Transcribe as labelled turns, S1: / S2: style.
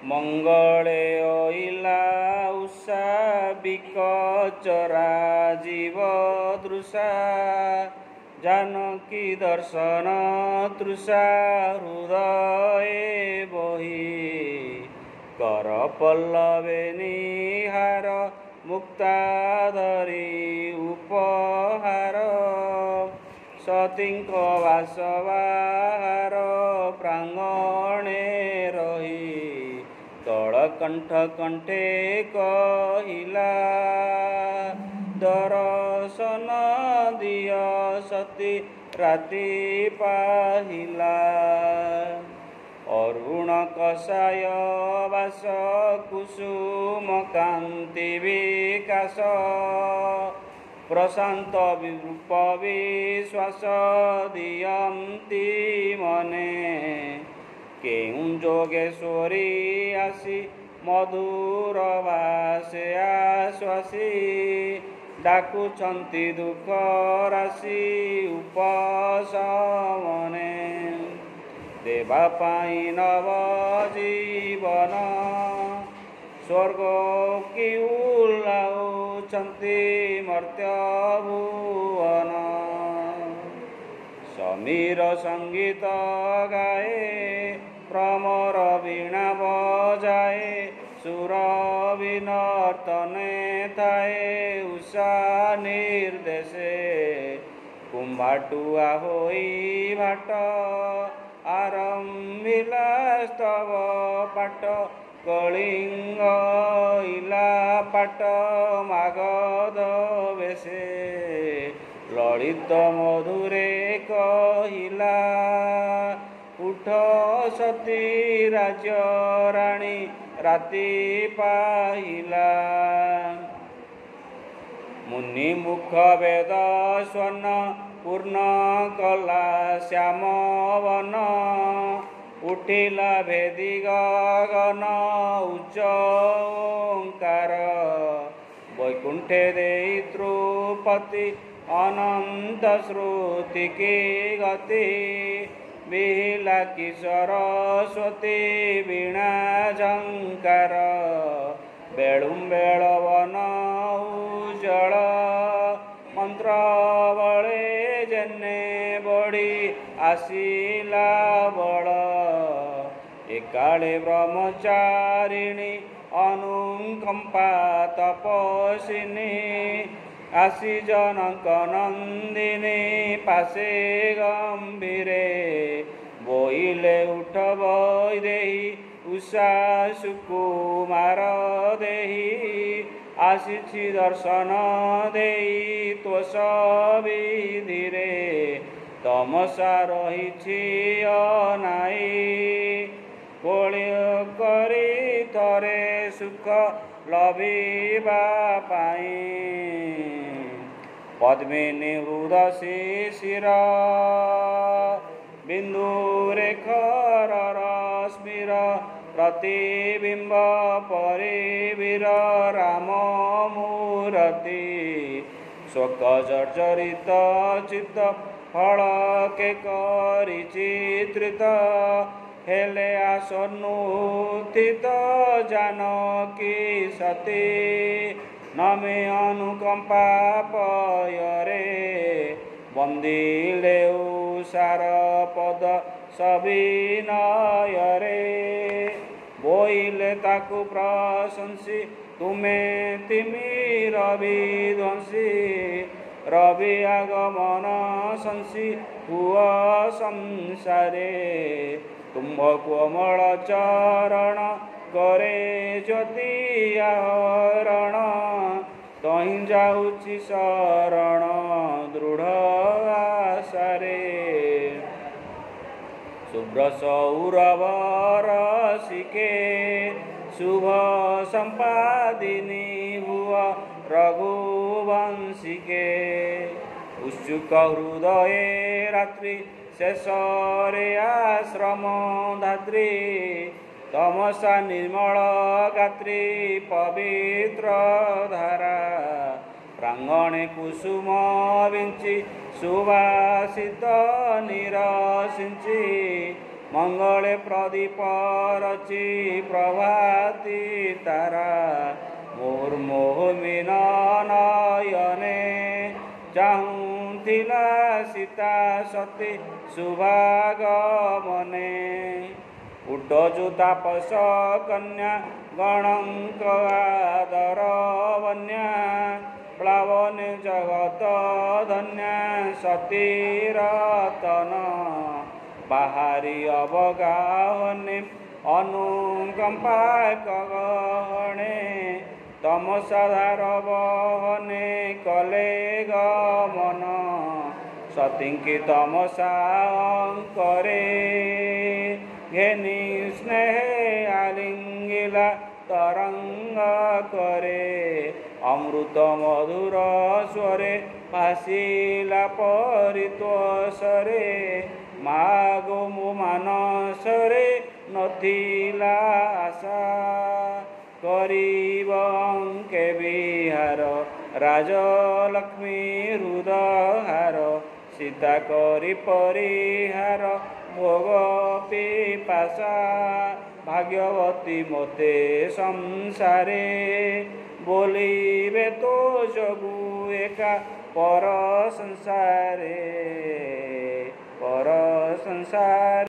S1: मंगले ओइला उषा बिकचरा जीव दृशा जानकी दर्शन तृषा हृदय बही कर पल्लवे निहार मुक्ताधरी उपहार सतींक वासबाहार प्रांगणे रही तलकंठ कंठे कहिला दर्शन दिय सती राति पाहिला अरुण कषाय वास कुसुम कांति विकास प्रशांत विरूप विश्वास दियंती मने केउं जोगेश्वरी आसी मधुर भाषे आश्वासी डाकुछंती दुख राशि उपशमने देवा पाई नव जीवन स्वर्ग की उल्लाउछंती मर्त्य भुवन समीर संगीत गाए प्रमर वीणा बजाए सुर विनर्तने थाए उषा निर्देशे कुंभाटुआ होई भाट आरंभिला स्तव पाट कलिंग इला पाट मागध बेशे ललित मधुरे कहिला उठ सती राज्य राणी राति पाहिला मुनि मुख वेद स्वर्ण पूर्ण कला श्याम वन उठिला भेदी गगन उच्च ओंकार वैकुंठे देई त्रुपति अनंत श्रुति की गति बिहिला की सरस्वती वीणा झंकार बेलुम्बेल वन उज्जल मंत्र बळे जेने बड़ी आसिला बल एकाले ब्रह्मचारिणी अनुकंपा तपस्विनी आसी जनक नंदिनी पासे गंभीरे बोइले उठ बई देही उषा सुकुमार देही आसी दर्शन देई तोष विधिरे तमसा रही अनाई कोଳି करी थरे सुख लभिबा पाई पद्मिनी हृद शिशिर बिंदुरेखर रश्मिर प्रतिबिंब परिवीर राम मूर्ति शोक जर्जरित चित्त फल के करी चित्रित हेले आसन्नुत्थित जानकी सती नमे अनुकंपा पयरे बंदिले उषार पद सविनयरे बोइले ताकु प्रशंसी तुमे तिमिर विध्वंसी रवि आगमन शंसी हुआ संसारे तुम्भ कोमल चरण करे ज्योति आहरण तहीं जाऊची शरण दृढ़ आशारे शुभ्र सौरवर शिके शुभ संपादिनी भुव रघुवंशिके उत्सुक हृदय रात्रि शेषरे आश्रम धात्री तमसा निर्मल गात्री पवित्र धारा प्रांगणे कुसुम विंची सुवासित निरसिंची मंगले प्रदीप रचि प्रभाती तारा मुर्मोहमीन नयने चाहुथिला सीता सती शुभागमने उड्डजु तापस कन्या गणंक आदर वन्या प्लावन जगत धन्या सतीरतन बाहारी अवगाहने अनुकंपा गहणे तमसाधार बहने कले गमन सतींकी तमसा अंकरे घेनी स्नेह आलिंगिला तरंग करे अमृत मधुर स्वरे भासिला परितोषरे मागो मो मानसरे नथिला आशा करिब अंके विहार राजलक्ष्मी हृदहार सीता करी परिहार भोग पिपासा भाग्यवती मोते संसारे बोलिबे तो जगु एका पर संसारे